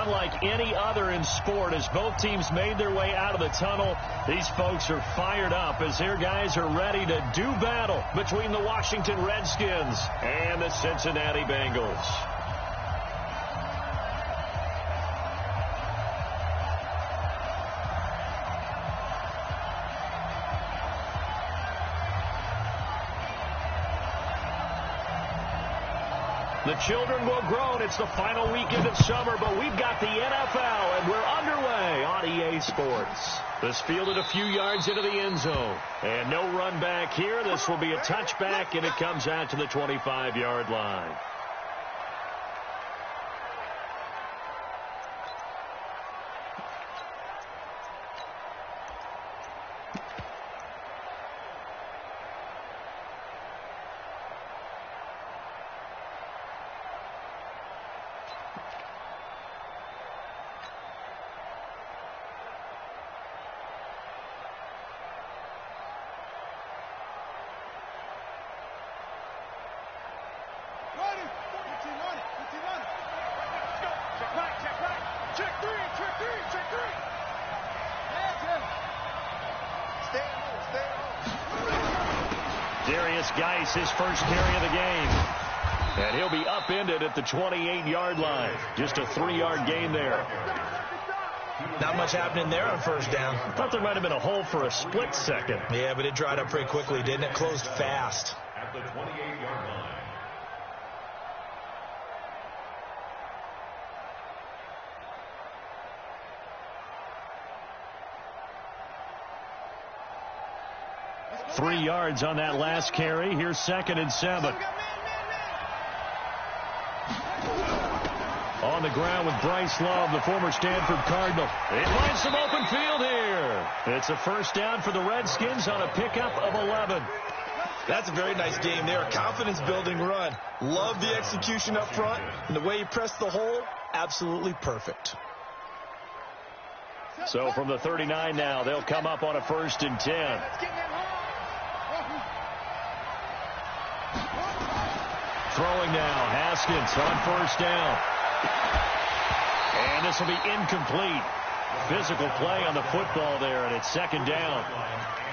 unlike any other in sport. As both teams made their way out of the tunnel, these folks are fired up as their guys are ready to do battle between the Washington Redskins and the Cincinnati Bengals. The children will grow, and it's the final weekend of summer, but we've got the NFL, and we're underway on EA Sports. This fielded a few yards into the end zone, and no run back here. This will be a touchback, and it comes out to the 25-yard line. His first carry of the game. And he'll be upended at the 28-yard line. Just a 3-yard gain there. Not much happening there on first down. I thought there might have been a hole for a split second. Yeah, but it dried up pretty quickly, didn't it? Closed fast. At the 28-yard line. Three yards on that last carry. Here's 2nd and 7. On the ground with Bryce Love, the former Stanford Cardinal. It finds some open field here. It's a first down for the Redskins on a pickup of 11. That's a very nice game there. Confidence-building run. Love the execution up front. And the way he pressed the hole, absolutely perfect. So from the 39 now, they'll come up on a 1st and 10. Throwing now, Haskins on first down. And this will be incomplete. Physical play on the football there, and it's 2nd down.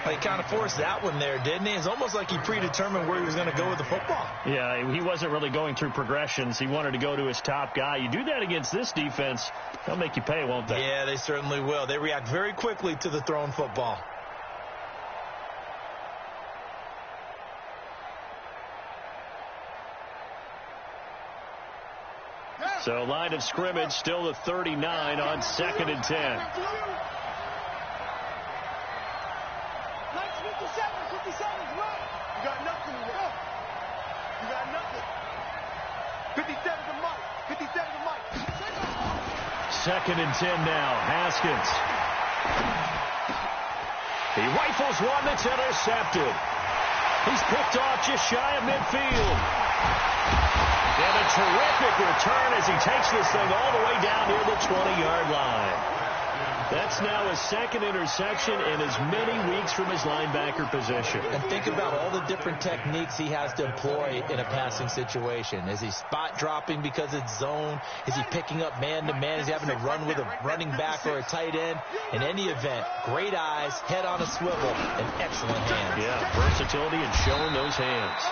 He kind of forced that one there, didn't he? It's almost like he predetermined where he was going to go with the football. Yeah, he wasn't really going through progressions. He wanted to go to his top guy. You do that against this defense, they'll make you pay, won't they? Yeah, they certainly will. They react very quickly to the thrown football. So line of scrimmage still the 39 on 2nd and 10. 57, 57 is right. You got nothing to work. You got nothing. 57 to Mike. 57 to Mike. 2nd and 10 now. Haskins. He rifles one that's intercepted. He's picked off just shy of midfield. And a terrific return as he takes this thing all the way down near the 20-yard line. That's now his 2nd interception in as many weeks from his linebacker position. And think about all the different techniques he has to employ in a passing situation. Is he spot dropping because it's zone? Is he picking up man-to-man? Is he having to run with a running back or a tight end? In any event, great eyes, head on a swivel, and excellent hands. Yeah, versatility and showing those hands.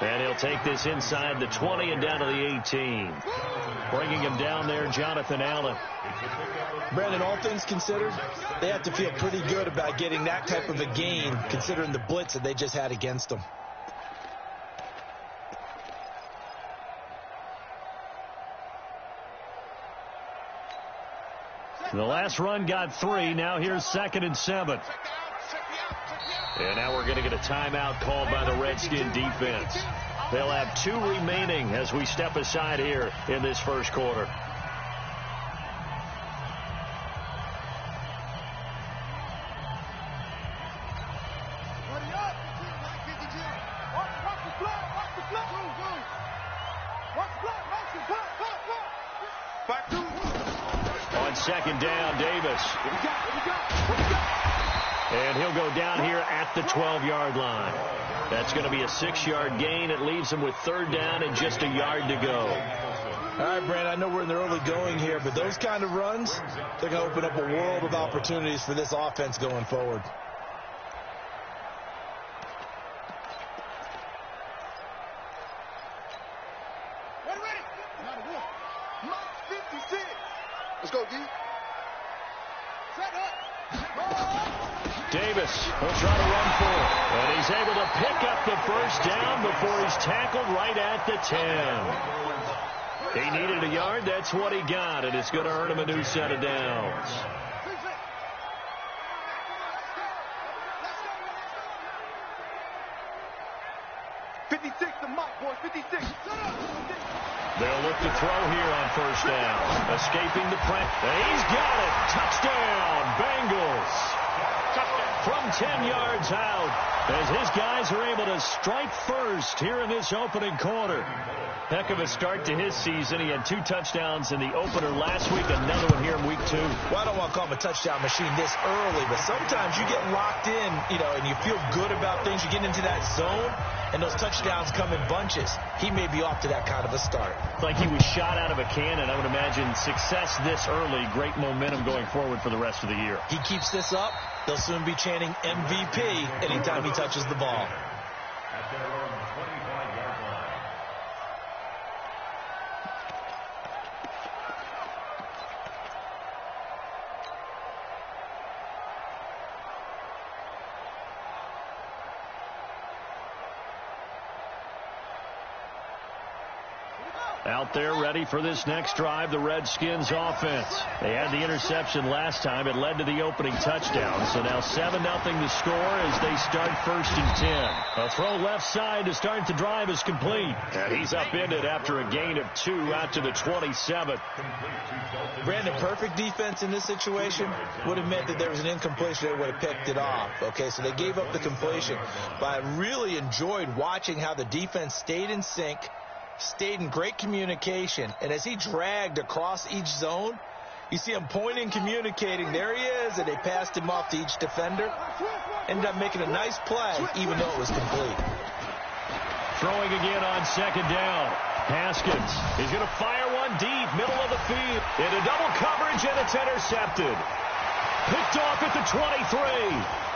And he'll take this inside the 20 and down to the 18. Bringing him down there, Jonathan Allen. Brandon, all things considered, they have to feel pretty good about getting that type of a gain, considering the blitz that they just had against them. The last run got 3. Now here's 2nd and 7. And now we're going to get a timeout called by the Redskin defense. They'll have 2 remaining as we step aside here in this first quarter. On 2nd down, Davis. And he'll go down here at the 12-yard line. That's going to be a 6-yard gain. It leaves him with 3rd down and just a yard to go. All right, Brandon, I know we're in the early going here, but those kind of runs, they're going to open up a world of opportunities for this offense going forward. Let's go, D. Davis will try to run for it. And he's able to pick up the first down before he's tackled right at the 10. He needed a yard. That's what he got, and it's going to earn him a new set of downs. They'll look to throw here on first down. Escaping the pressure. He's got it. Touchdown, Bengals. From 10 yards out, as his guys are able to strike first here in this opening quarter. Heck of a start to his season. He had 2 touchdowns in the opener last week, another one here in week 2. Well, I don't want to call him a touchdown machine this early, but sometimes you get locked in, and you feel good about things. You get into that zone, and those touchdowns come in bunches. He may be off to that kind of a start. Like he was shot out of a cannon. I would imagine success this early, great momentum going forward for the rest of the year. He keeps this up, they'll soon be chanting MVP anytime he touches the ball. At their own 25-yard line. Out there ready for this next drive, the Redskins offense. They had the interception last time. It led to the opening touchdown. So now 7-0 the score as they start 1st and 10. A throw left side to start the drive is complete. And he's upended after a gain of 2 out to the 27. Brandon, perfect defense in this situation would have meant that there was an incompletion. They would have picked it off. Okay, so they gave up the completion. But I really enjoyed watching how the defense stayed in sync, stayed in great communication, and as he dragged across each zone, you see him pointing, communicating. There he is, and they passed him off to each defender. Ended up making a nice play, even though it was complete. Throwing again on 2nd down. Haskins is going to fire one deep, middle of the field. Into double coverage, and it's intercepted. Picked off at the 23.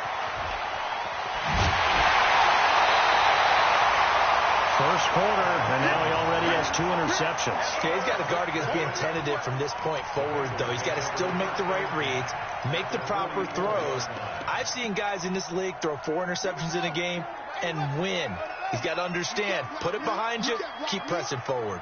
First quarter, and now he already has 2 interceptions. Yeah, he's got to guard against being tentative from this point forward, though. He's got to still make the right reads, make the proper throws. I've seen guys in this league throw 4 interceptions in a game and win. He's got to understand, put it behind you, keep pressing forward.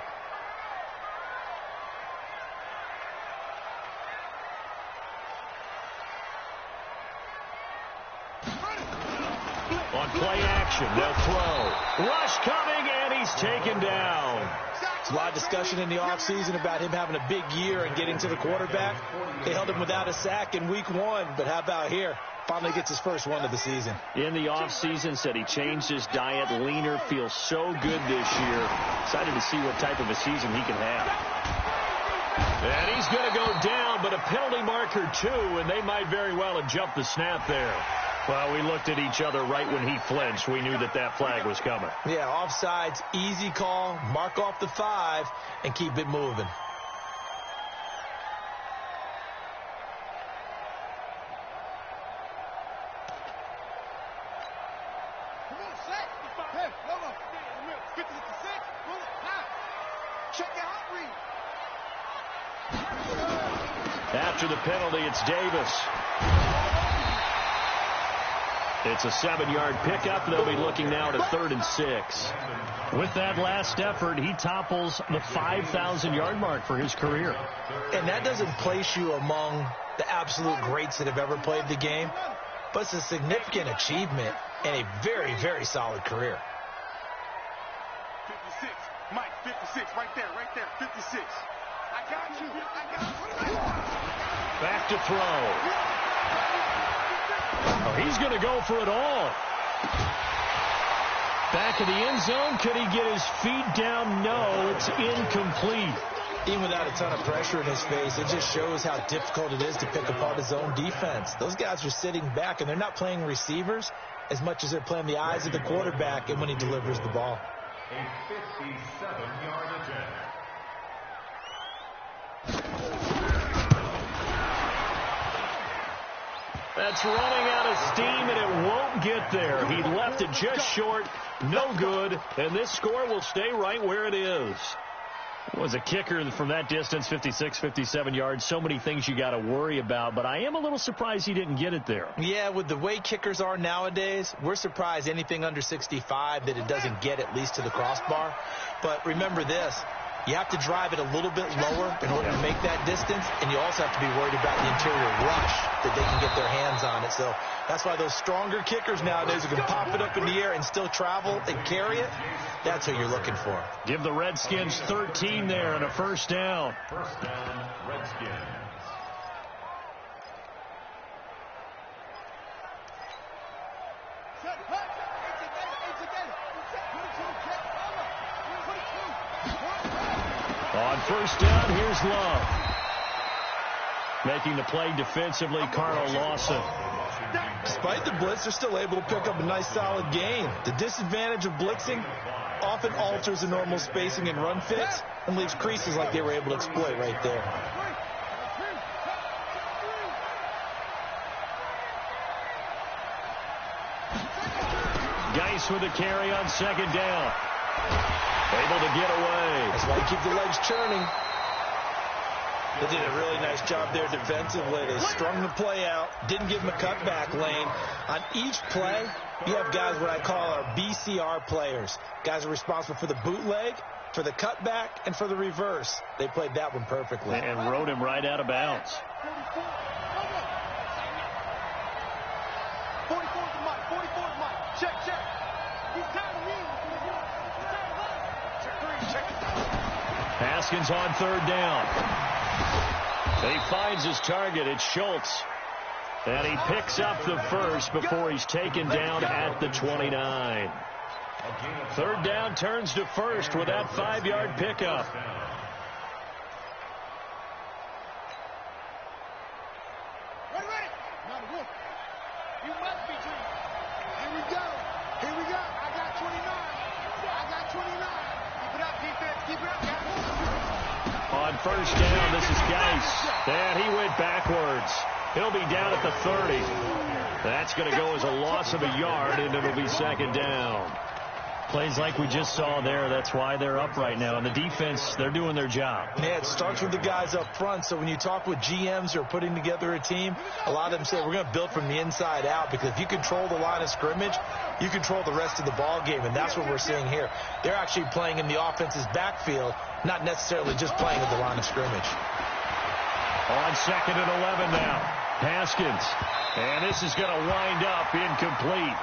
On play action, they'll throw. Rush coming, and he's taken down. There's a lot of discussion in the offseason about him having a big year and getting to the quarterback. They held him without a sack in week 1, but how about here? Finally gets his first one of the season. In the offseason, said he changed his diet, leaner, feels so good this year. Excited to see what type of a season he can have. And he's going to go down, but a penalty marker too, and they might very well have jumped the snap there. Well, we looked at each other right when he flinched. We knew that that flag was coming. Yeah, offsides, easy call, mark off the 5, and keep it moving. After the penalty, it's Davis. It's a 7-yard pickup. They'll be looking now to 3rd and 6. With that last effort, he topples the 5,000-yard mark for his career. And that doesn't place you among the absolute greats that have ever played the game, but it's a significant achievement and a very, very solid career. 56, Mike, 56, right there, 56. I got you. Back to throw. Oh, he's going to go for it all. Back in the end zone. Could he get his feet down? No, it's incomplete. Even without a ton of pressure in his face, it just shows how difficult it is to pick apart his own defense. Those guys are sitting back, and they're not playing receivers as much as they're playing the eyes of the quarterback and when he delivers the ball. A 57-yard attempt. That's running out of steam, and it won't get there. He left it just short. No good. And this score will stay right where it is. Was a kicker from that distance, 56, 57 yards. So many things you got to worry about, but I am a little surprised he didn't get it there. Yeah, with the way kickers are nowadays, we're surprised anything under 65 that it doesn't get at least to the crossbar. But remember this. You have to drive it a little bit lower in order to make that distance, and you also have to be worried about the interior rush that they can get their hands on it. So that's why those stronger kickers nowadays who can pop it up in the air and still travel and carry it, that's who you're looking for. Give the Redskins 13 there and a first down. First down, Redskins. On first down, here's Love. Making the play defensively, Carl Lawson. Despite the blitz, they're still able to pick up a nice, solid gain. The disadvantage of blitzing often alters the normal spacing and run fits and leaves creases like they were able to exploit right there. Geis with a carry on second down. Able to get away. That's why you keep the legs churning. They did a really nice job there defensively. They strung the play out, didn't give them a cutback lane. On each play, you have guys what I call our BCR players. Guys are responsible for the bootleg, for the cutback, and for the reverse. They played that one perfectly. And rode him right out of bounds. 44 is Mike. 44 is Mike. Check, check. He's tired of me. Haskins on third down. He finds his target. It's Schultz. And he picks up the first before he's taken down at the 29. Third down turns to first with that 5-yard pickup. Ready. You must be dreaming. Here we go. I got 29. Keep it up, defense. Keep it up, guys. On first down, this is Geis. And he went backwards. He'll be down at the 30. That's going to go as a loss of a yard, and it'll be second down. Plays like we just saw there. That's why they're up right now. And the defense, they're doing their job. Yeah, it starts with the guys up front. So when you talk with GMs who are putting together a team, a lot of them say we're going to build from the inside out, because if you control the line of scrimmage, you control the rest of the ball game, and that's what we're seeing here. They're actually playing in the offense's backfield, not necessarily just playing at the line of scrimmage. On second and 11 now. Haskins. And this is going to wind up incomplete.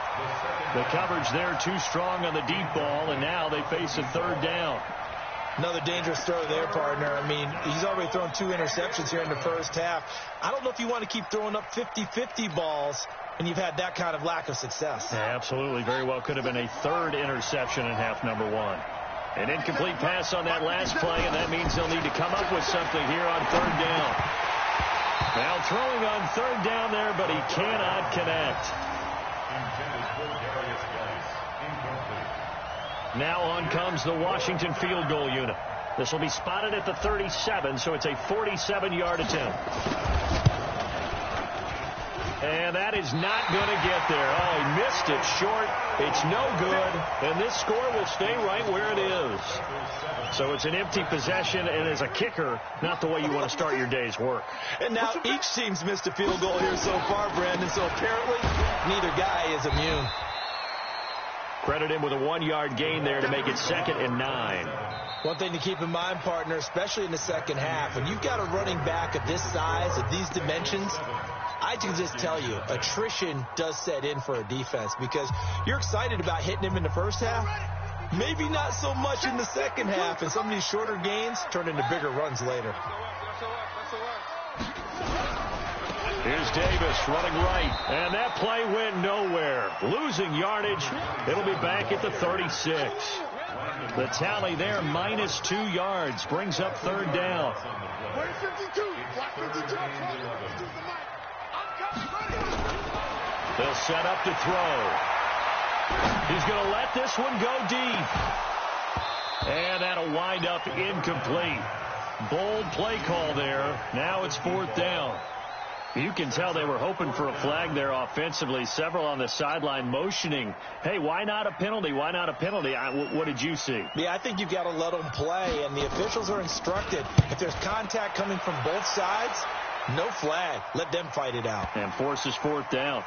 The coverage there too strong on the deep ball, and now they face a third down. Another dangerous throw there, partner. I mean, he's already thrown 2 interceptions here in the first half. I don't know if you want to keep throwing up 50-50 balls when you've had that kind of lack of success. Yeah, absolutely. Very well could have been a third interception in half number 1. An incomplete pass on that last play, and that means they'll need to come up with something here on third down. Now throwing on third down there, but he cannot connect. Now on comes the Washington field goal unit. This will be spotted at the 37, so it's a 47-yard attempt. And that is not going to get there. Oh, he missed it short. It's no good, and this score will stay right where it is. So it's an empty possession, and as a kicker, not the way you want to start your day's work. And now each team's missed a field goal here so far, Brandon, so apparently neither guy is immune. Credit him with a 1-yard gain there to make it 2nd and 9. One thing to keep in mind, partner, especially in the second half, when you've got a running back of this size, of these dimensions, I can just tell you, attrition does set in for a defense, because you're excited about hitting him in the first half, maybe not so much in the second half, and some of these shorter gains turn into bigger runs later. Here's Davis running right, and that play went nowhere. Losing yardage. It'll be back at the 36. The tally there, minus 2 yards, brings up third down. They'll set up to throw. He's going to let this one go deep. And that'll wind up incomplete. Bold play call there. Now it's 4th down. You can tell they were hoping for a flag there offensively. Several on the sideline motioning, hey, why not a penalty? Why not a penalty? What did you see? Yeah, I think you've got to let them play, and the officials are instructed. If there's contact coming from both sides, no flag. Let them fight it out. And forces fourth down.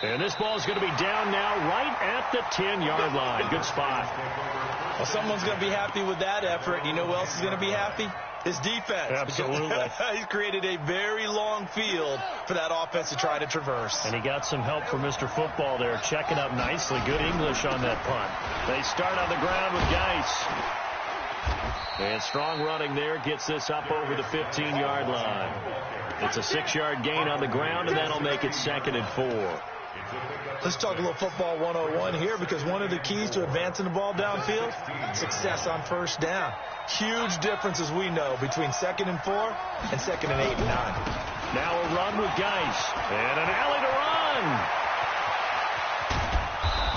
And this ball is going to be down now right at the 10-yard line. Good spot. Well, someone's going to be happy with that effort. You know who else is going to be happy? His defense. Absolutely. He's created a very long field for that offense to try to traverse. And he got some help from Mr. Football there, checking up nicely. Good English on that punt. They start on the ground with Geis. And strong running there gets this up over the 15-yard line. It's a 6-yard gain on the ground, and that'll make it 2nd and 4. Let's talk a little football 101 here, because one of the keys to advancing the ball downfield, success on first down. Huge difference, as we know, between 2nd and 4 and 2nd and 8 and 9. Now a run with Geis. And an alley to run.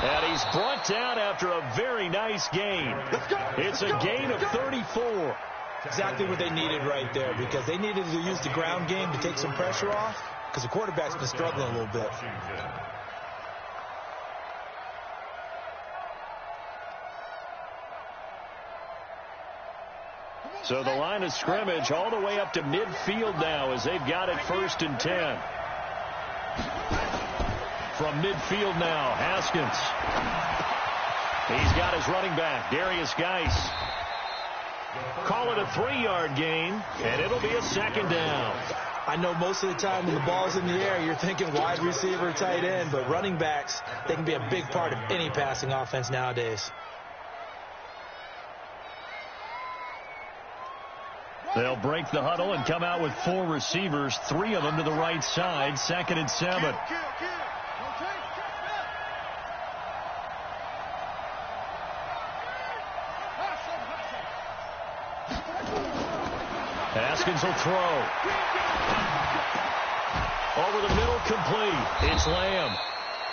And he's brought down after a very nice gain. It's a gain of 34. Exactly what they needed right there, because they needed to use the ground game to take some pressure off, because the quarterback's been struggling a little bit. So the line of scrimmage all the way up to midfield now as they've got it 1st and 10. From midfield now, Haskins. He's got his running back, Darius Geis. Call it a 3-yard gain, and it'll be a 2nd down. I know most of the time when the ball's in the air, you're thinking wide receiver, tight end, but running backs, they can be a big part of any passing offense nowadays. They'll break the huddle and come out with 4 receivers, 3 of them to the right side, 2nd and 7. Haskins will throw. Over the middle, complete. It's Lamb.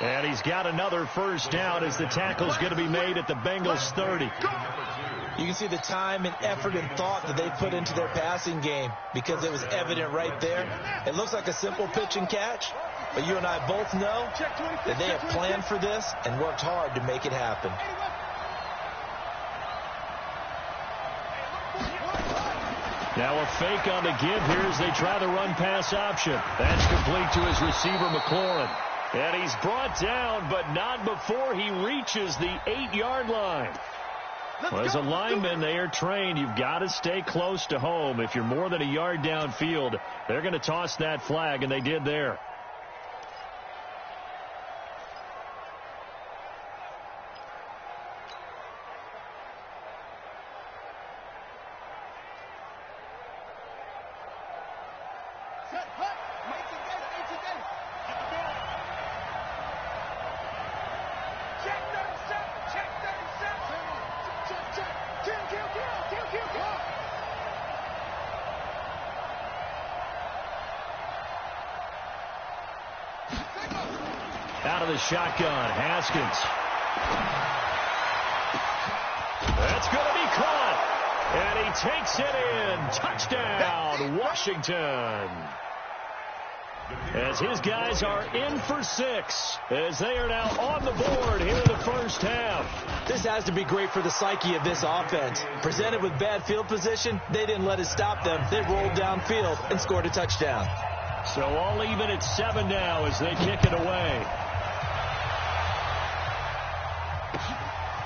And he's got another first down as the tackle's going to be made at the Bengals 30. You can see the time and effort and thought that they put into their passing game, because it was evident right there. It looks like a simple pitch and catch, but you and I both know that they have planned for this and worked hard to make it happen. Now a fake on the give here as they try the run-pass option. That's complete to his receiver, McLaurin. And he's brought down, but not before he reaches the 8-yard line. Well, as a lineman, they are trained. You've got to stay close to home. If you're more than a yard downfield, they're going to toss that flag, and they did there. Out of the shotgun, Haskins. That's going to be caught. And he takes it in. Touchdown, Washington. As his guys are in for 6, as they are now on the board here in the first half. This has to be great for the psyche of this offense. Presented with bad field position, they didn't let it stop them. They rolled downfield and scored a touchdown. So all even at 7 now as they kick it away.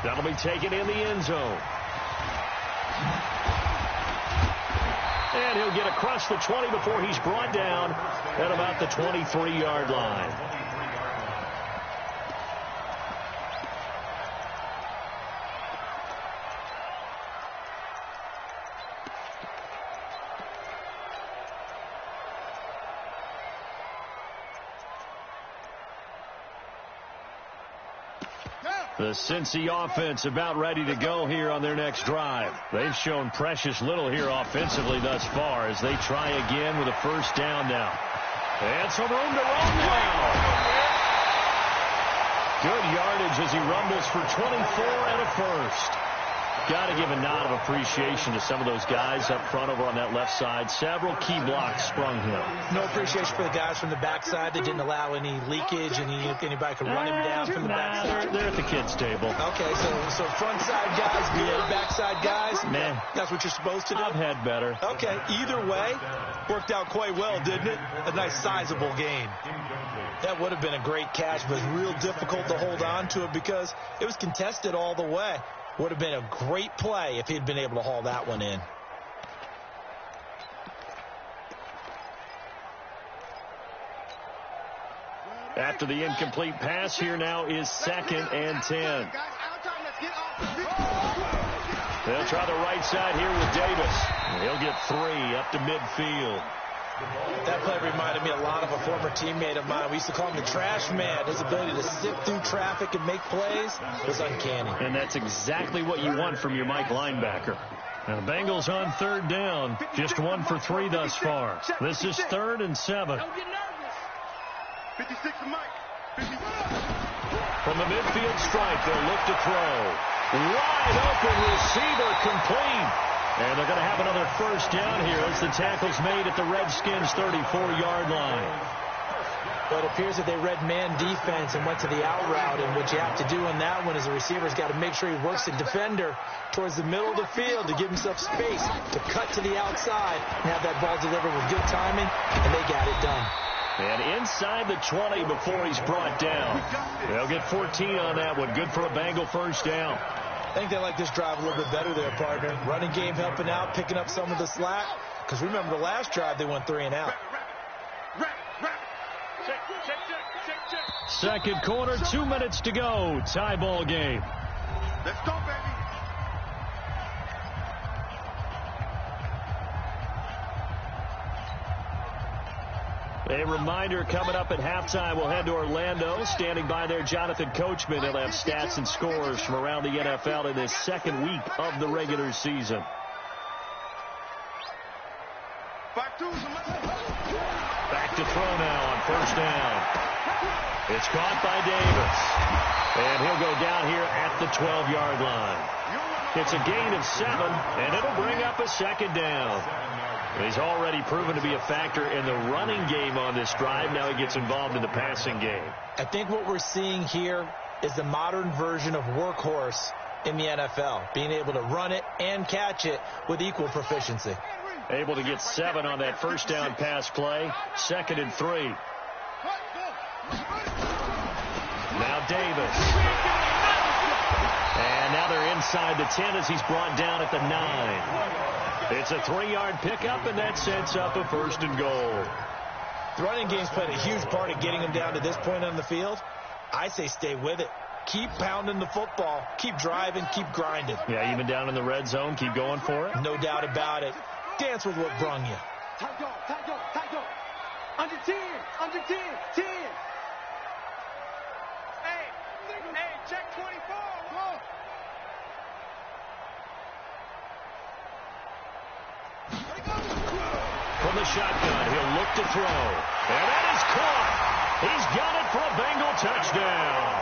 That'll be taken in the end zone. And he'll get across the 20 before he's brought down at about the 23-yard line. The Cincy offense about ready to go here on their next drive. They've shown precious little here offensively thus far as they try again with a first down now. And some room to run now. Good yardage as he rumbles for 24 and a first. Got to give a nod of appreciation to some of those guys up front over on that left side. Several key blocks sprung here. No appreciation for the guys from the backside that didn't allow any leakage, and anybody could run him down from the backside. They're at the kids' table. Okay, so front side guys, good, backside guys, man, that's what you're supposed to do. I've had better. Okay, either way, worked out quite well, didn't it? A nice sizable gain. That would have been a great catch, but it was real difficult to hold on to it because it was contested all the way. Would have been a great play if he'd been able to haul that one in. After the incomplete pass, here now is 2nd and 10. They'll try the right side here with Davis. He'll get 3 up to midfield. That play reminded me a lot of a former teammate of mine. We used to call him the trash man. His ability to sift through traffic and make plays was uncanny. And that's exactly what you want from your Mike linebacker. Now the Bengals on 3rd down. Just 1 for 3 thus far. This is 3rd and 7. 56 to Mike. 56. From the midfield stripe, they'll look to throw. Wide open receiver complete. And they're going to have another 1st down here as the tackle's made at the Redskins' 34-yard line. But it appears that they read man defense and went to the out route, and what you have to do on that one is the receiver's got to make sure he works the defender towards the middle of the field to give himself space to cut to the outside and have that ball delivered with good timing, and they got it done. And inside the 20 before he's brought down. They'll get 14 on that one. Good for a Bengal 1st down. I think they like this drive a little bit better there, partner. Running game helping out, picking up some of the slack. Because remember the last drive, they went 3 and out. Second quarter, 2 minutes to go. Tie ball game. Let's go, baby. A reminder coming up at halftime, we'll head to Orlando. Standing by there, Jonathan Coachman. He'll have stats and scores from around the NFL in this 2nd week of the regular season. Back to throw now on 1st down. It's caught by Davis. And he'll go down here at the 12-yard line. It's a gain of 7, and it'll bring up a 2nd down. He's already proven to be a factor in the running game on this drive. Now he gets involved in the passing game. I think what we're seeing here is the modern version of workhorse in the NFL, being able to run it and catch it with equal proficiency. Able to get 7 on that 1st down pass play. 2nd and 3. Now Davis. And now they're inside the 10 as he's brought down at the 9. It's a 3-yard pickup, and that sets up a 1st and goal. The running game's played a huge part in getting him down to this point on the field. I say stay with it. Keep pounding the football. Keep driving. Keep grinding. Yeah, even down in the red zone, keep going for it. No doubt about it. Dance with what brung you. Tight dog, tight dog, tight dog. Under 10, under 10, 10. Hey, check 24. Go. From the shotgun, he'll look to throw. And that is caught. He's got it for a Bengal touchdown.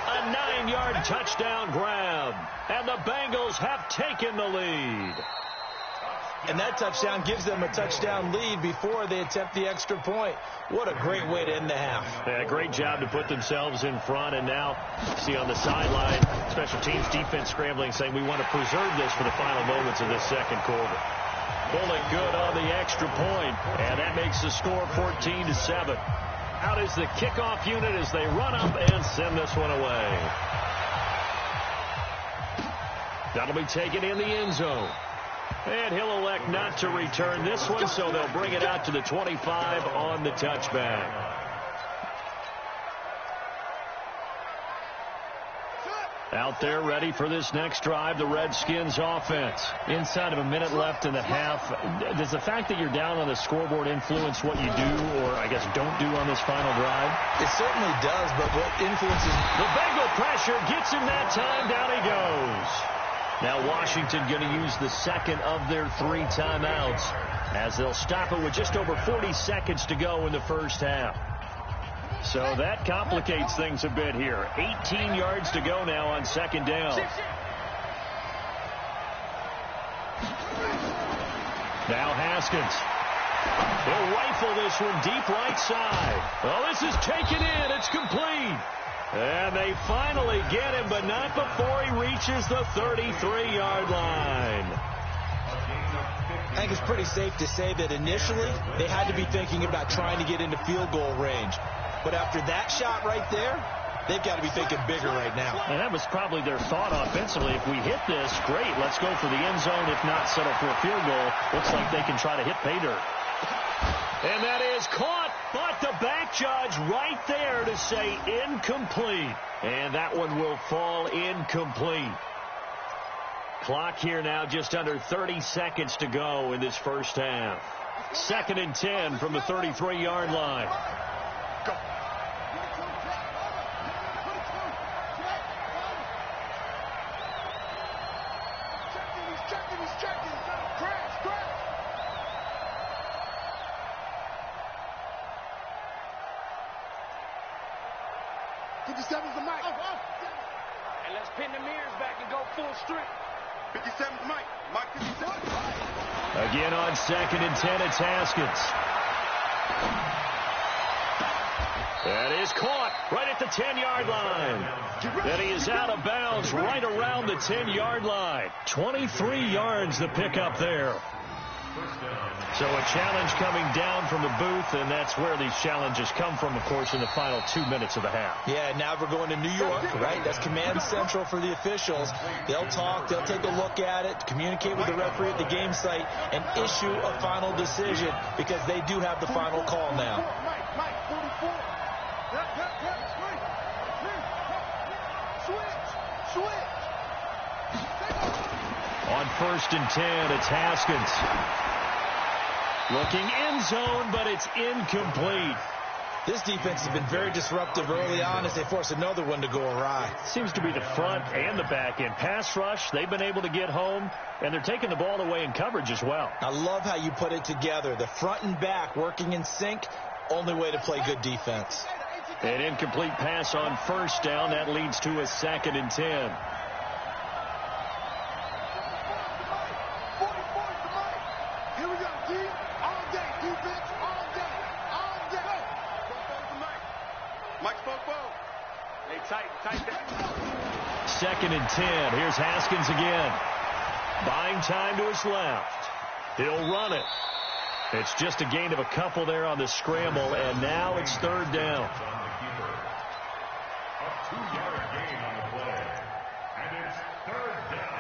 A 9-yard touchdown grab. And the Bengals have taken the lead. And that touchdown gives them a touchdown lead before they attempt the extra point. What a great way to end the half. Yeah, great job to put themselves in front. And now, see on the sideline, special teams defense scrambling, saying we want to preserve this for the final moments of this 2nd quarter. Pulling good on the extra point, and that makes the score 14-7. Out is the kickoff unit as they run up and send this one away. That'll be taken in the end zone. And he'll elect not to return this one, so they'll bring it out to the 25 on the touchback. Out there ready for this next drive, the Redskins offense. Inside of a minute left in the half. Does the fact that you're down on the scoreboard influence what you do, or I guess don't do on this final drive? It certainly does, but what influences... The Bengal pressure gets him that time. Down he goes. Now Washington going to use the 2nd of their 3 timeouts as they'll stop it with just over 40 seconds to go in the 1st half. So that complicates things a bit here. 18 yards to go now on 2nd down. Haskins. He'll rifle this one deep right side. Oh, this is taken in. It's complete. And they finally get him, but not before he reaches the 33-yard line. I think it's pretty safe to say that initially they had to be thinking about trying to get into field goal range. But after that shot right there, they've got to be thinking bigger right now. And that was probably their thought offensively. If we hit this, great, let's go for the end zone. If not, settle for a field goal. Looks like they can try to hit pay dirt. And that is caught, but the back judge right there to say incomplete. And that one will fall incomplete. Clock here now just under 30 seconds to go in this first half. 2nd and 10 from the 33-yard line. And let's pin the mirrors back and go full strength. 57's Mike. Mike 57. Again on 2nd and 10, it's Haskins. That is caught right at the 10-yard line. Then he is out of bounds right around the 10-yard line. 23 yards the pickup there. So a challenge coming down from the booth, and that's where these challenges come from, of course, in the final 2 minutes of the half. Yeah, now we're going to New York, right? That's command central for the officials. They'll talk, they'll take a look at it, communicate with the referee at the game site, and issue a final decision because they do have the final call now. Mike, 44. Switch. On 1st and 10, it's Haskins. Looking end zone, but it's incomplete. This defense has been very disruptive early on as they force another one to go awry. Seems to be the front and the back end. Pass rush, they've been able to get home, and they're taking the ball away in coverage as well. I love how you put it together. The front and back working in sync, only way to play good defense. An incomplete pass on 1st down. That leads to a 2nd and 10. Tight that. 2nd and 10. Here's Haskins again. Buying time to his left. He'll run it. It's just a gain of a couple there on the scramble, and now it's 3rd down. A 2-yard gain on the play. And it's 3rd down.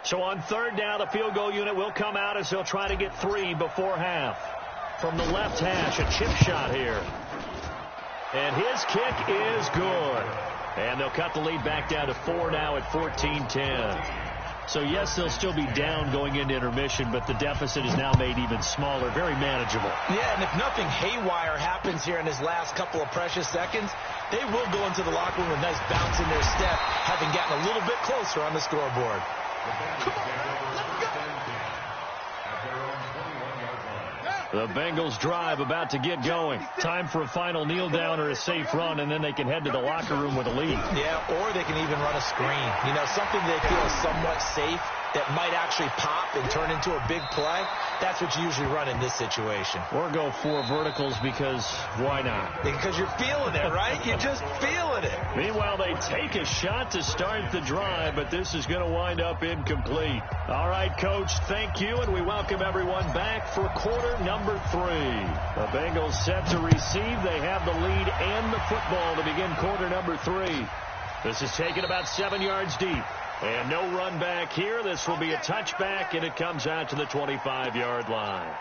So on 3rd down, the field goal unit will come out as they'll try to get 3 before half. From the left hash, a chip shot here. And his kick is good. And they'll cut the lead back down to 4 now at 14-10. So, yes, they'll still be down going into intermission, but the deficit is now made even smaller, very manageable. Yeah, and if nothing haywire happens here in his last couple of precious seconds, they will go into the locker room with a nice bounce in their step, having gotten a little bit closer on the scoreboard. The Bengals drive about to get going. Time for a final kneel down or a safe run, and then they can head to the locker room with a lead. Yeah, or they can even run a screen. You know, something they feel is somewhat safe that might actually pop and turn into a big play. That's what you usually run in this situation. Or go 4 verticals because why not? Because you're feeling it, right? You're just feeling it. Meanwhile, they take a shot to start the drive, but this is going to wind up incomplete. All right, Coach, thank you, and we welcome everyone back for quarter number 3. The Bengals set to receive. They have the lead and the football to begin quarter number 3. This is taken about 7 yards deep. And no run back here. This will be a touchback, and it comes out to the 25-yard line.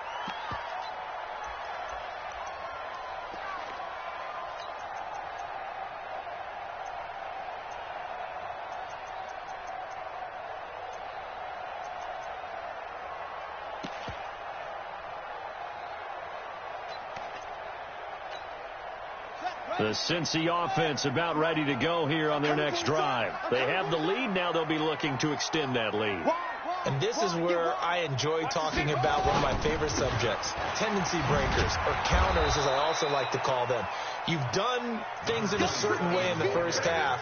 The Cincy offense about ready to go here on their next drive. They have the lead. Now they'll be looking to extend that lead. And this is where I enjoy talking about one of my favorite subjects, tendency breakers, or counters as I also like to call them. You've done things in a certain way in the first half,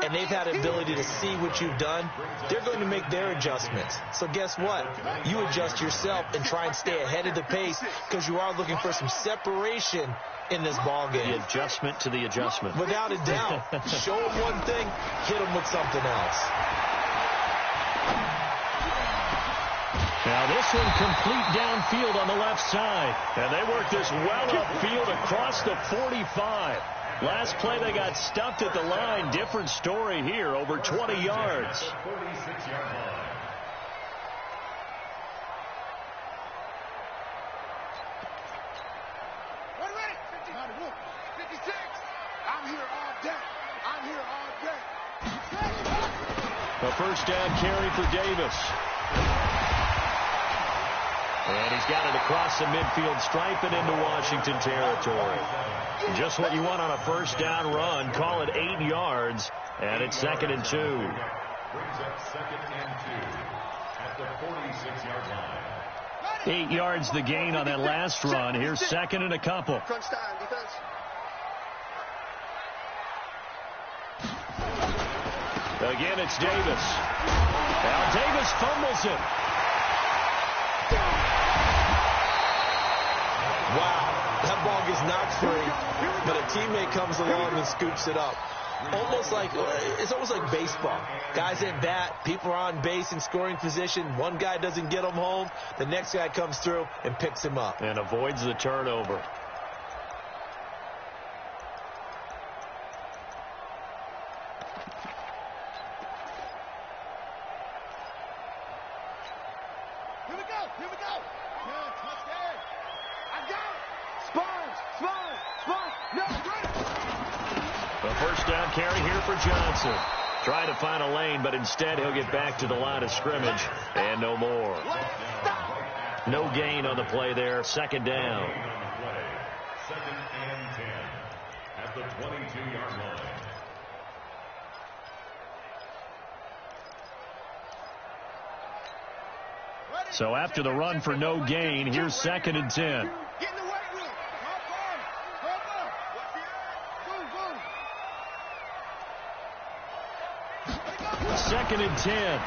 and they've had the ability to see what you've done. They're going to make their adjustments. So guess what? You adjust yourself and try and stay ahead of the pace because you are looking for some separation in this ball game. The adjustment to the adjustment. Without a doubt. Show them one thing, hit them with something else. Now this one complete downfield on the left side. And they work this well upfield across the 45. Last play they got stuffed at the line. Different story here, over 20 yards. 46-yard line. What ready? 56. I'm here all day. I'm here all day. A first down carry for Davis. And he's got it across the midfield stripe and into Washington territory. Just what you want on a first down run. Call it 8 yards, and it's 2nd and 2. Brings up 2nd and 2 at the 46-yard line. 8 yards the gain on that last run. Here's 2nd and a couple. Crunch time, defense. Again, it's Davis. Now Davis fumbles it. Wow, that ball gets knocked free, but a teammate comes along and scoops it up. It's almost like baseball. Guys at bat, people are on base in scoring position. One guy doesn't get him home. The next guy comes through and picks him up. And avoids the turnover. Here we go. Here we go. Good, touchdown. I got it. Spine. No, run. A first down carry here for Johnson. Trying to find a lane, but instead he'll get back to the line of scrimmage. And no more. No gain on the play there. 2nd down. 2nd and 10 at the 22-yard line. So after the run for no gain, here's 2nd and 10. Get in the weight room. Hop on. Boom. 2nd and 10.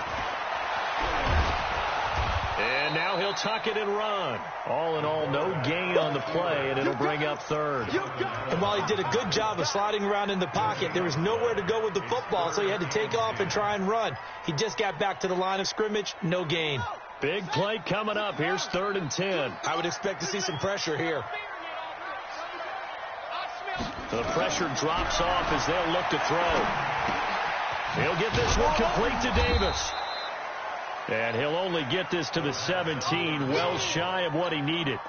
And now he'll tuck it and run. All in all, no gain on the play, and it'll bring up 3rd. And while he did a good job of sliding around in the pocket, there was nowhere to go with the football, so he had to take off and try and run. He just got back to the line of scrimmage, no gain. Big play coming up. Here's 3rd and 10. I would expect to see some pressure here. The pressure drops off as they'll look to throw. He'll get this one complete to Davis. And he'll only get this to the 17, well shy of what he needed.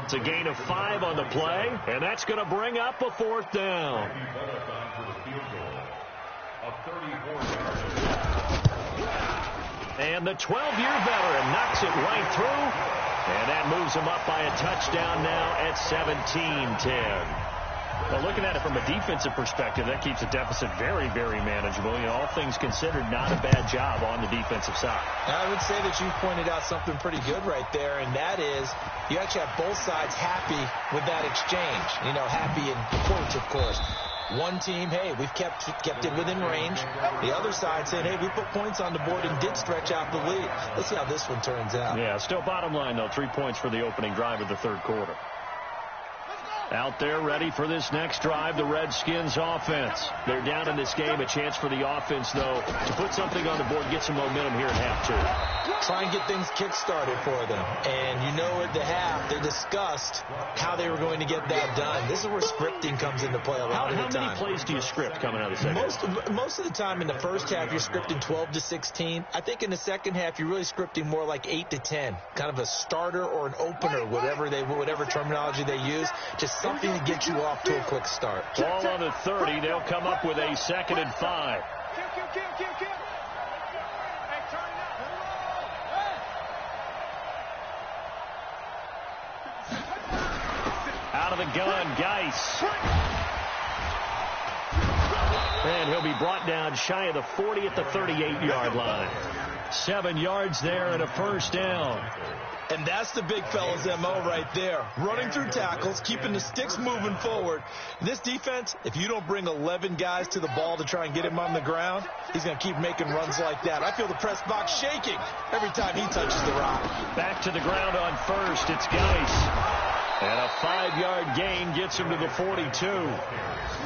It's a gain of 5 on the play, and that's going to bring up a 4th down. And the 12-year veteran knocks it right through, and that moves him up by a touchdown now at 17-10. Well, looking at it from a defensive perspective, that keeps the deficit very, very manageable. You know, all things considered, not a bad job on the defensive side. I would say that you pointed out something pretty good right there, and that is you actually have both sides happy with that exchange. You know, happy in quotes, of course. One team, hey, we've kept it within range. The other side saying, hey, we put points on the board and did stretch out the lead. Let's see how this one turns out. Yeah, still bottom line, though, 3 points for the opening drive of the 3rd quarter. Out there ready for this next drive, the Redskins offense. They're down in this game. A chance for the offense, though, to put something on the board, get some momentum here in half 2. Try and get things kick-started for them. And you know at the half, they discussed how they were going to get that done. This is where scripting comes into play a lot of the time. How many plays do you script coming out of the second half? Most of the time in the first half, you're scripting 12 to 16. I think in the second half, you're really scripting more like 8 to 10. Kind of a starter or an opener, whatever terminology they use. Just something to get you off to a quick start. Ball on the 30. They'll come up with a 2nd and 5. Out of the gun, Geis. And he'll be brought down shy of the 40 at the 38-yard line. 7 yards there and a first down. And that's the big fella's MO right there. Running through tackles, keeping the sticks moving forward. This defense, if you don't bring 11 guys to the ball to try and get him on the ground, he's going to keep making runs like that. I feel the press box shaking every time he touches the rock. Back to the ground on first. It's Geis. And a 5-yard gain gets him to the 42.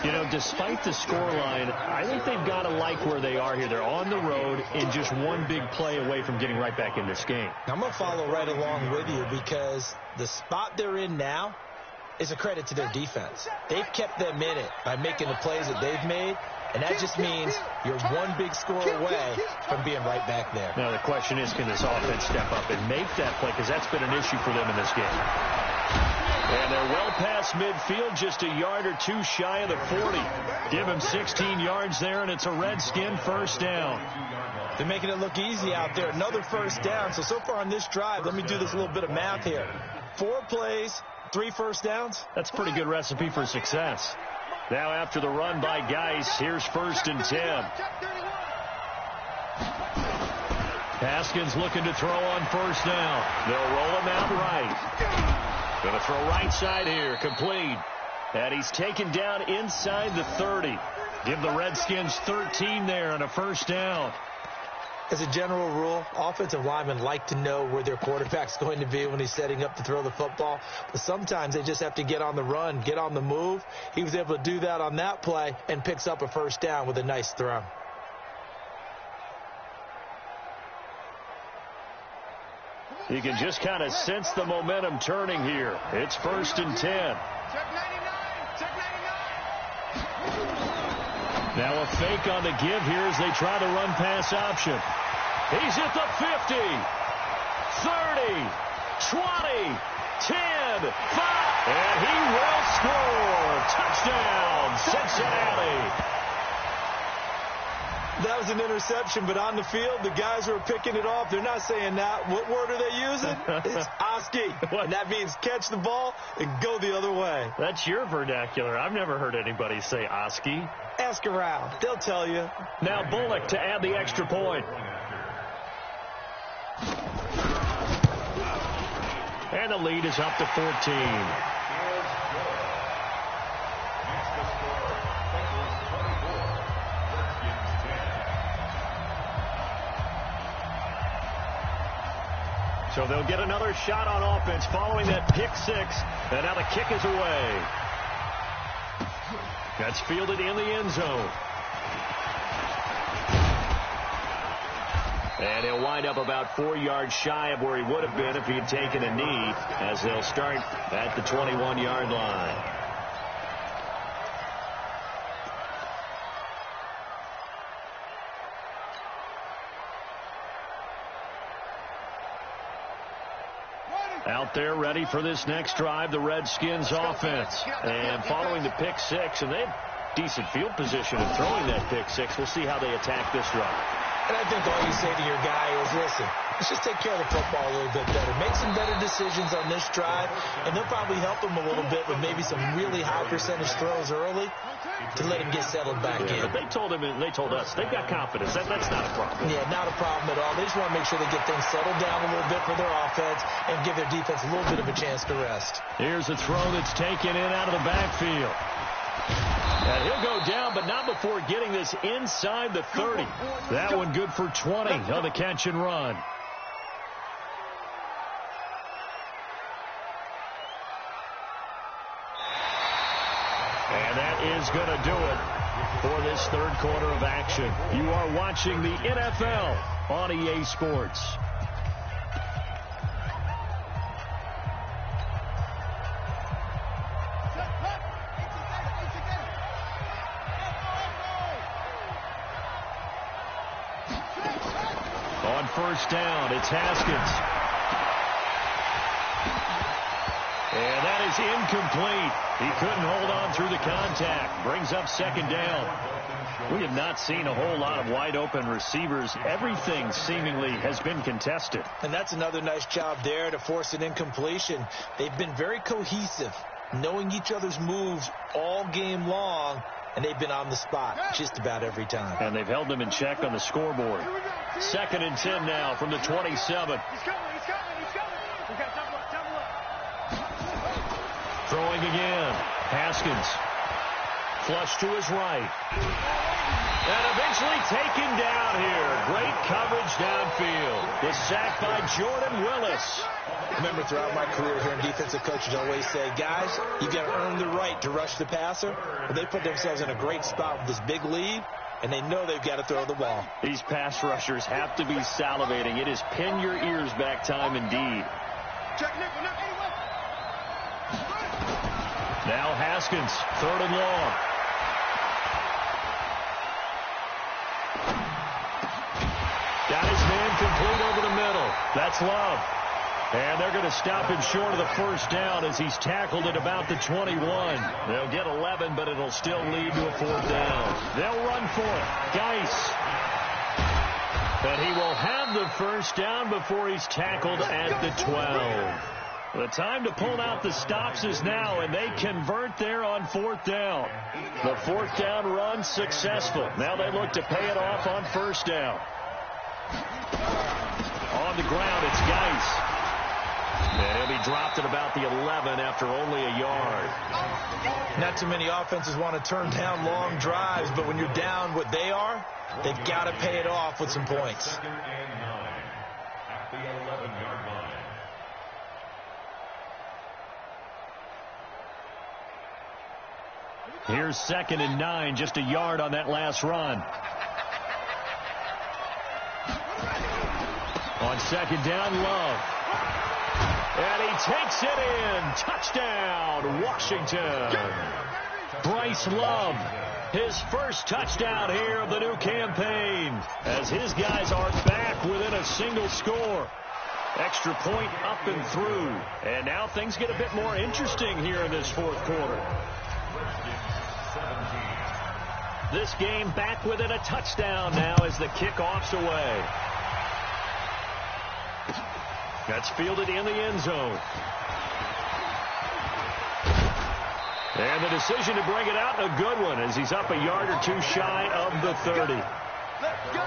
You know, despite the scoreline, I think they've got to like where they are here. They're on the road and just one big play away from getting right back in this game. I'm going to follow right along with you because the spot they're in now is a credit to their defense. They've kept them in it by making the plays that they've made, and that just means you're one big score away from being right back there. Now, the question is, can this offense step up and make that play? Because that's been an issue for them in this game. And they're well past midfield, just a yard or two shy of the 40. Give him 16 yards there, and it's a Redskin first down. They're making it look easy out there. Another first down. So far on this drive, let me do this little bit of math here. 4 plays, 3 first downs. That's a pretty good recipe for success. Now after the run by Geis, here's 1st and 10. Haskins looking to throw on first down. They'll roll him out right. Going to throw right side here, complete. And he's taken down inside the 30. Give the Redskins 13 there and a first down. As a general rule, offensive linemen like to know where their quarterback's going to be when he's setting up to throw the football. But sometimes they just have to get on the run, get on the move. He was able to do that on that play and picks up a first down with a nice throw. You can just kind of sense the momentum turning here. It's 1st and 10. Check 99. Check 99. Now a fake on the give here as they try the run pass option. He's at the 50, 30, 20, 10, 5, and he will score. Touchdown, Cincinnati. That was an interception, but on the field, the guys who are picking it off, they're not saying that. What word are they using? It's Oski. And that means catch the ball and go the other way. That's your vernacular. I've never heard anybody say Oski. Ask around. They'll tell you. Now Bullock to add the extra point. And the lead is up to 14. So they'll get another shot on offense following that pick 6. And now the kick is away. That's fielded in the end zone. And he'll wind up about 4 yards shy of where he would have been if he had taken a knee, as they'll start at the 21-yard line. Out there ready for this next drive, the Redskins offense. And following the pick 6, and they had decent field position in throwing that pick 6. We'll see how they attack this drive. And I think all you say to your guy is, listen, let's just take care of the football a little bit better. Make some better decisions on this drive, and they'll probably help him a little bit with maybe some really high percentage throws early to let him get settled back in. But they told him, and they told us, they've got confidence. That's not a problem. Yeah, not a problem at all. They just want to make sure they get things settled down a little bit for their offense and give their defense a little bit of a chance to rest. Here's a throw that's taken in out of the backfield. And he'll go down, but not before getting this inside the 30. That one good for 20 on the catch and run. And that is going to do it for this third quarter of action. You are watching the NFL on EA Sports. On first down, it's Haskins. And that is incomplete. He couldn't hold on through the contact. Brings up second down. We have not seen a whole lot of wide open receivers. Everything seemingly has been contested. And that's another nice job there to force an incompletion. They've been very cohesive, knowing each other's moves all game long, and they've been on the spot just about every time. And they've held them in check on the scoreboard. 2nd and 10 now from the 27. He's coming. We got double up. Throwing again. Haskins. Flush to his right. And eventually taken down here. Great coverage downfield. The sack by Jordan Willis. Remember, throughout my career here in defensive coaches always say, guys, you got to earn the right to rush the passer. Well, they put themselves in a great spot with this big lead, and they know they've got to throw the ball. These pass rushers have to be salivating. It is pin your ears back time indeed. Now Haskins, 3rd and long. Got his man complete over the middle. That's Love. And they're going to stop him short of the 1st down as he's tackled at about the 21. They'll get 11, but it'll still lead to a 4th down. They'll run for it. Geis. And he will have the 1st down before he's tackled at the 12. The time to pull out the stops is now, and they convert there on 4th down. The 4th down run successful. Now they look to pay it off on 1st down. On the ground, it's Geis. And he'll be dropped at about the 11 after only a yard. Not too many offenses want to turn down long drives, but when you're down what they are, they've got to pay it off with some points. 2nd and 9 at the 11-yard line. Here's 2nd and 9, just a yard on that last run. On 2nd down, Love. And he takes it in. Touchdown, Washington. Bryce Love, his 1st touchdown here of the new campaign, as his guys are back within a single score. Extra point up and through. And now things get a bit more interesting here in this 4th quarter. This game back within a touchdown now as the kickoff's away. That's fielded in the end zone. And the decision to bring it out, a good one, as he's up a yard or two shy of the 30. Let's go.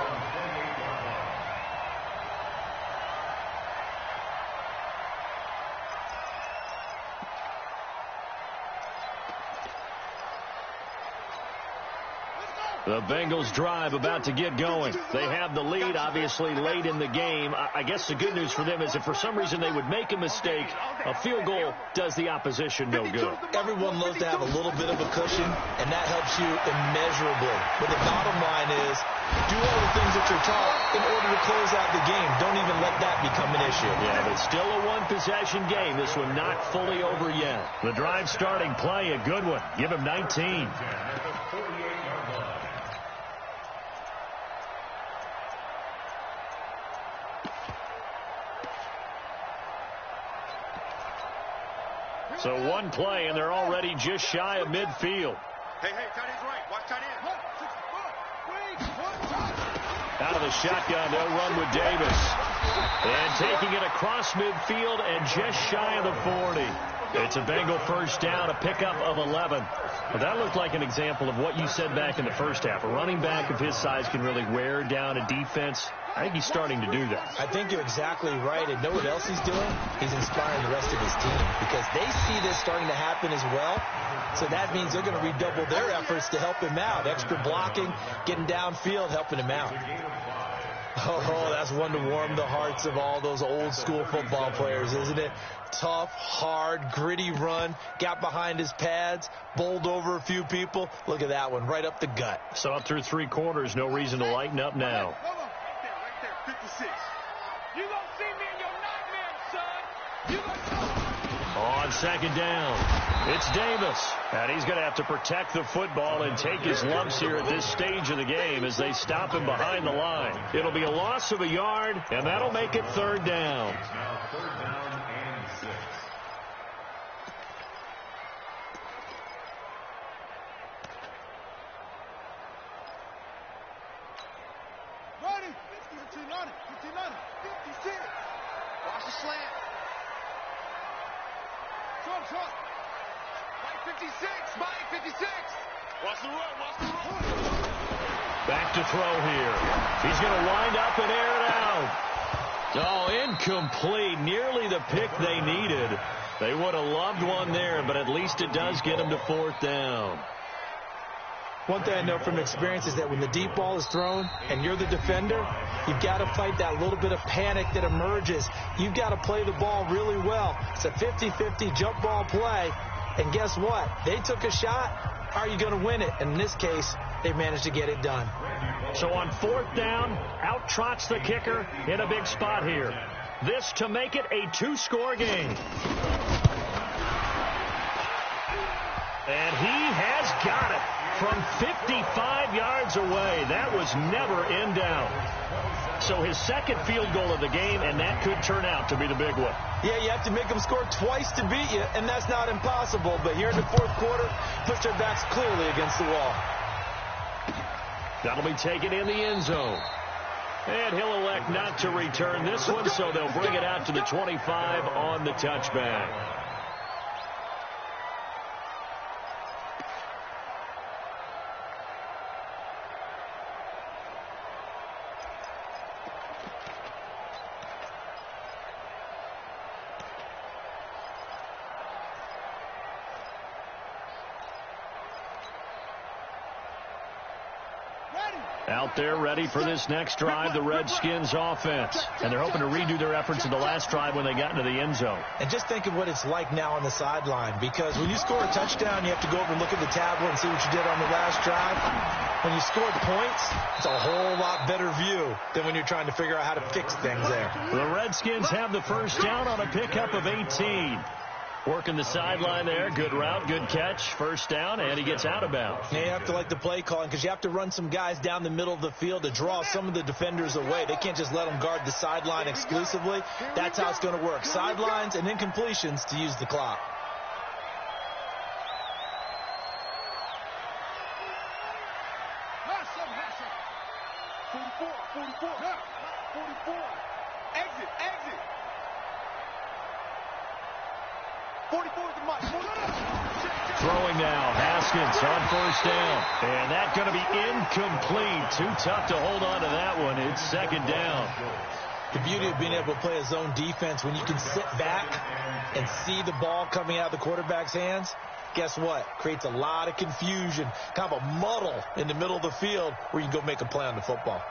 The Bengals drive about to get going. They have the lead, obviously, late in the game. I guess the good news for them is if for some reason they would make a mistake, a field goal does the opposition no good. Everyone loves to have a little bit of a cushion, and that helps you immeasurably. But the bottom line is, do all the things that you're taught in order to close out the game. Don't even let that become an issue. Yeah, but still a one-possession game. This one not fully over yet. The drive starting play, a good one. Give him 19. So one play, and they're already just shy of midfield. Hey, tight end's right. Watch tight end. Out of the shotgun, they'll run with Davis. And taking it across midfield and just shy of the 40. It's a Bengal 1st down, a pickup of 11. Well, that looked like an example of what you said back in the 1st half. A running back of his size can really wear down a defense. I think he's starting to do that. I think you're exactly right. And know what else he's doing? He's inspiring the rest of his team because they see this starting to happen as well. So that means they're going to redouble their efforts to help him out. Extra blocking, getting downfield, helping him out. Oh, that's one to warm the hearts of all those old school football players, isn't it? Tough, hard, gritty run, got behind his pads, bowled over a few people. Look at that one, right up the gut. So up through 3 quarters, no reason to lighten up now. Right there, 56. You gonna see me in your nightmares, son. You gonna... On 2nd down, it's Davis. And he's going to have to protect the football and take his lumps here at this stage of the game as they stop him behind the line. It'll be a loss of a yard, and that'll make it 3rd down. It's now 3rd down and 6. Ready? 1500, 56. Watch the slant. Trump. Mike 56, Mike 56. Watch the run. Watch the run. Back to throw here. He's going to wind up and air it out. Oh, incomplete. Nearly the pick they needed. They would have loved one there, but at least it does get them to 4th down. One thing I know from experience is that when the deep ball is thrown and you're the defender, you've got to fight that little bit of panic that emerges. You've got to play the ball really well. It's a 50-50 jump ball play, and guess what? They took a shot. Are you going to win it? And in this case, they managed to get it done. So on 4th down, out trots the kicker in a big spot here. This to make it a 2-score game. And he has got it from 55 yards away. That was never in doubt. So his second field goal of the game, and that could turn out to be the big one. Yeah, you have to make them score twice to beat you, and that's not impossible. But here in the 4th quarter, pushed their backs clearly against the wall. That'll be taken in the end zone. And he'll elect not to return this one, so they'll bring it out to the 25 on the touchback. Out there ready for this next drive, the Redskins offense. And they're hoping to redo their efforts in the last drive when they got into the end zone. And just think of what it's like now on the sideline, because when you score a touchdown, you have to go over and look at the tablet and see what you did on the last drive. When you scored points, it's a whole lot better view than when you're trying to figure out how to fix things there. The Redskins have the first down on a pickup of 18. Working the sideline there. Good route, good catch. First down, and he gets out of bounds. Now you have to like the play calling, because you have to run some guys down the middle of the field to draw some of the defenders away. They can't just let them guard the sideline exclusively. That's how it's going to work. Sidelines and incompletions to use the clock. Throwing now, Haskins on first down. And that's going to be incomplete. Too tough to hold on to that one. It's second down. The beauty of being able to play a zone defense, when you can sit back and see the ball coming out of the quarterback's hands, guess what? Creates a lot of confusion, kind of a muddle in the middle of the field where you can go make a play on the football.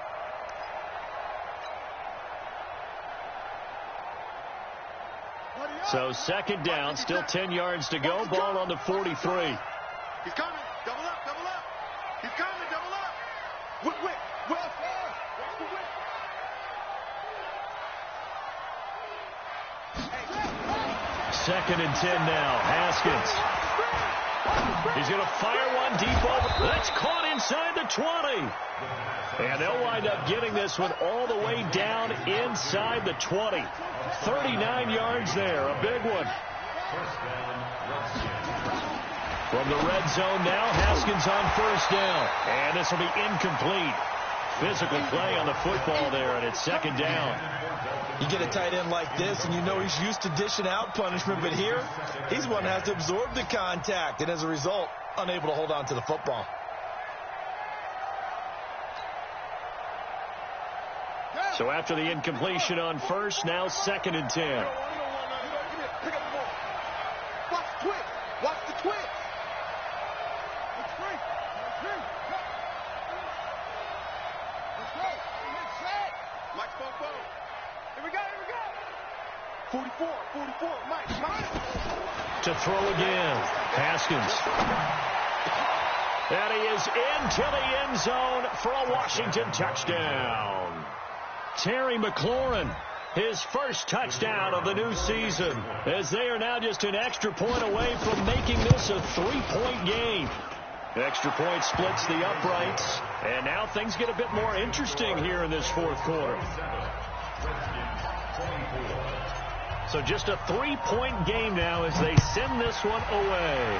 So second down, still 10 yards to go. Ball on the 43. He's coming. Double up, double up. He's coming, double up. Whip. Second and 10 now. Haskins. He's going to fire one deep over. That's caught inside the 20. And they'll wind up getting this one all the way down inside the 20. 39 yards there, a big one. From the red zone now, Haskins on first down. And this will be incomplete. Physical play on the football there, and it's second down. You get a tight end like this, and you know he's used to dishing out punishment, but here, he's one that has to absorb the contact, and as a result, unable to hold on to the football. So after the incompletion on first, now second and 10. Watch the twitch. Mike, here we go. 44, Mike. To throw again, Haskins. And he is into the end zone for a Washington touchdown. Terry McLaurin, his first touchdown of the new season, as they are now just an extra point away from making this a 3-point game. Extra point splits the uprights, and now things get a bit more interesting here in this fourth quarter. So just a 3-point game now as they send this one away.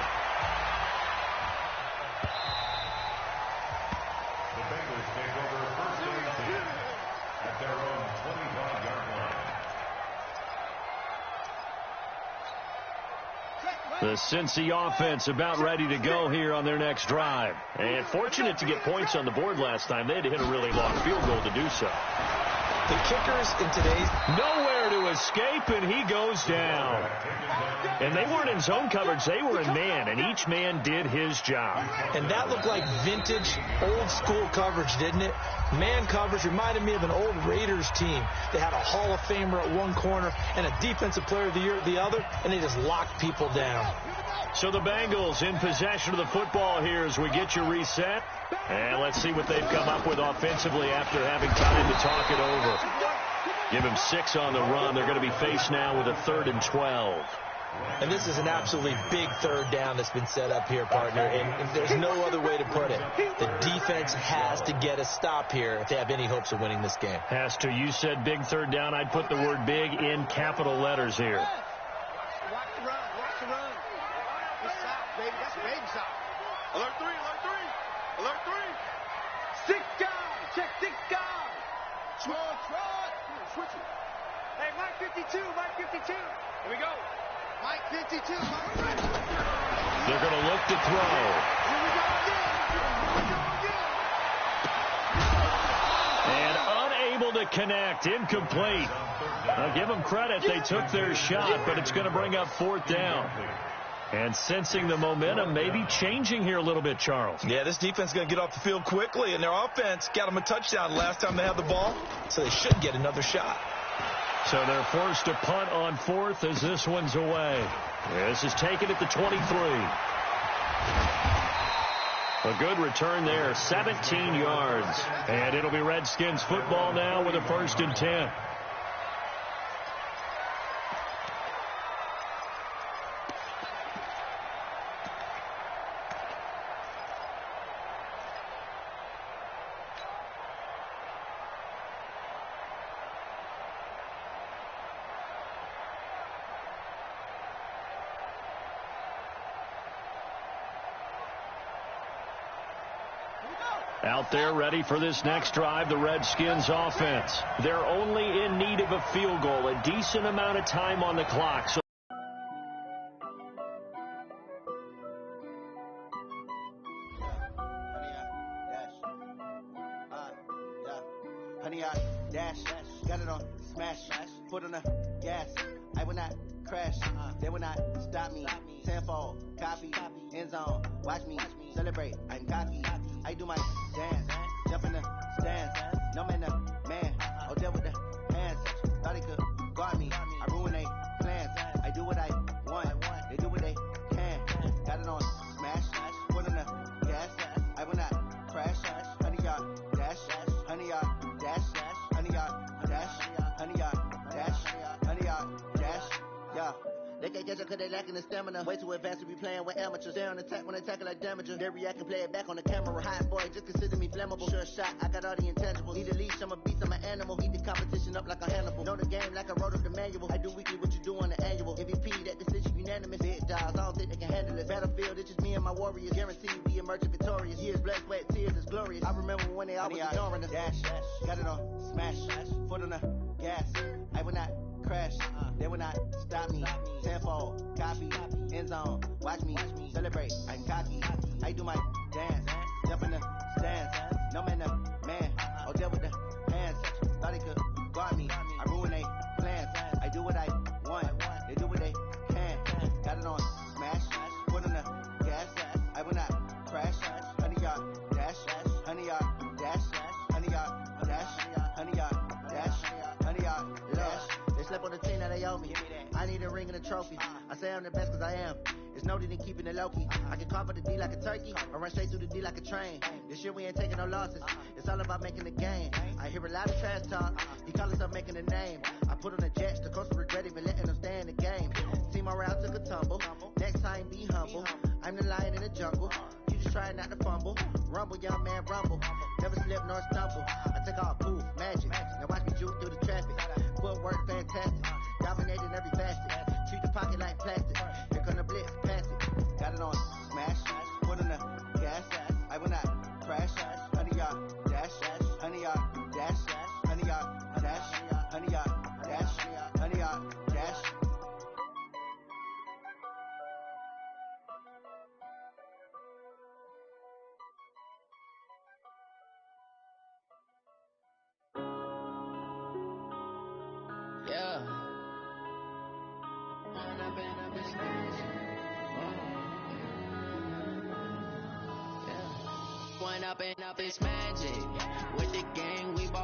The Bengals take over first and 10 at their own 25-yard line. The Cincy offense about ready to go here on their next drive. And fortunate to get points on the board last time. They had to hit a really long field goal to do so. The kickers in today's... Nowhere to escape, and he goes down. And they weren't in zone coverage. They were in man, and each man did his job. And that looked like vintage, old-school coverage, didn't it? Man coverage reminded me of an old Raiders team. They had a Hall of Famer at one corner and a Defensive Player of the Year at the other, and they just locked people down. So the Bengals in possession of the football here as we get you reset. And let's see what they've come up with offensively after having time to talk it over. Give him 6 on the run. They're going to be faced now with a 3rd and 12. And this is an absolutely big 3rd down that's been set up here, partner, and there's no other way to put it. The defense has to get a stop here if they have any hopes of winning this game. Has to. You said big 3rd down. I'd put the word big in capital letters here. Watch the run. Watch the run. It's stop, baby. That's a baby stop. Alert 3. Alert 3. Alert 3. 6 guys. Check 6 guys. Trot. Switch it. Hey, Mike 52. Mike 52. Here we go. Mike 52. Mike 52. They're going to look to throw. Here we go again. And unable to connect. Incomplete. I'll give them credit. They took their shot, but it's going to bring up 4th down. And sensing the momentum maybe changing here a little bit, Charles. Yeah, this defense is going to get off the field quickly, and their offense got them a touchdown last time they had the ball, so they should get another shot. So they're forced to punt on 4th as this one's away. This is taken at the 23. A good return there, 17 yards. And it'll be Redskins football now with a 1st and 10. Out there ready for this next drive, the Redskins offense. They're only in need of a field goal, a decent amount of time on the clock. So Honey, I dash, got it on smash, foot on the gas. I will not crash, they will not stop me. Tenfold, copy, end zone, watch me celebrate. I'm cocky, I do my dance, jump in the stands. No man, man, oh there with the hands. Thought he could guard me, I ruin they plans. I do what I want, they do what they can. Got it on smash, foot on the gas. I will not crash, honey, y'all dash, honey, y'all dash, honey, y'all dash, honey, y'all dash, honey, y'all dash, yeah. They can't catch up cause they lacking the stamina. Way too advanced to be playing with amateurs. They on attack when they tackle like damager. They react and play it back on the camera. Hot boy, just consider me flammable. Sure shot, I got all the intangibles. Need a leash, I'm a beast, I'm an animal. Eat the competition up like a Hannibal. Know the game like I wrote up the manual. I do weekly what you do on the annual. MVP, that decision unanimous. Big dogs, I don't think they can handle it. Battlefield, it's just me and my warriors. Guaranteed we emerge victorious. Years, blood, sweat, tears, it's glorious. I remember when they always ignoring us. Dash, got it on smash, foot on the gas. I will not crash, they will not stop me. Tenfold, copy, end zone, watch me celebrate. I'm cocky, I do my dance, jump in the stands. No man, man, oh there with the hands. Thought he could guard me, I ruin they plans. I do what I want, they do what they can. Got it on smash, foot on the gas. I will not crash, honey y'all dash, honey y'all dash, honey y'all dash, honey y'all dash, honey y'all dash. They slept on the team that they owe me. I need a ring and a trophy. I say I'm the best cause I am. It's noted in keeping it low-key. I can carve up the D like a turkey or run straight through the D like a train. This year we ain't taking no losses. It's all about making the game. I hear a lot of trash talk. He call himself making a name. I put on the Jets. The coach will regret even letting them stay in the game. Team around took a tumble. Next time be humble. I'm the lion in the jungle. You just try not to fumble. Rumble, young man, rumble. Never slip nor stumble. I take all poof, magic. Now watch me juke through the traffic. Footwork fantastic. Dominating every facet. Treat the pocket like plastic. Here come the blitz, pass it. Got it on smash. Foot on the gas. I will not crash. Honey, y'all dash. Honey, y'all dash. Honey, y'all dash. Honey, y'all dash. Honey, y'all dash. Yeah. When I've been up, it's magic. Yeah. When I've been up, it's magic. With the gang, we ball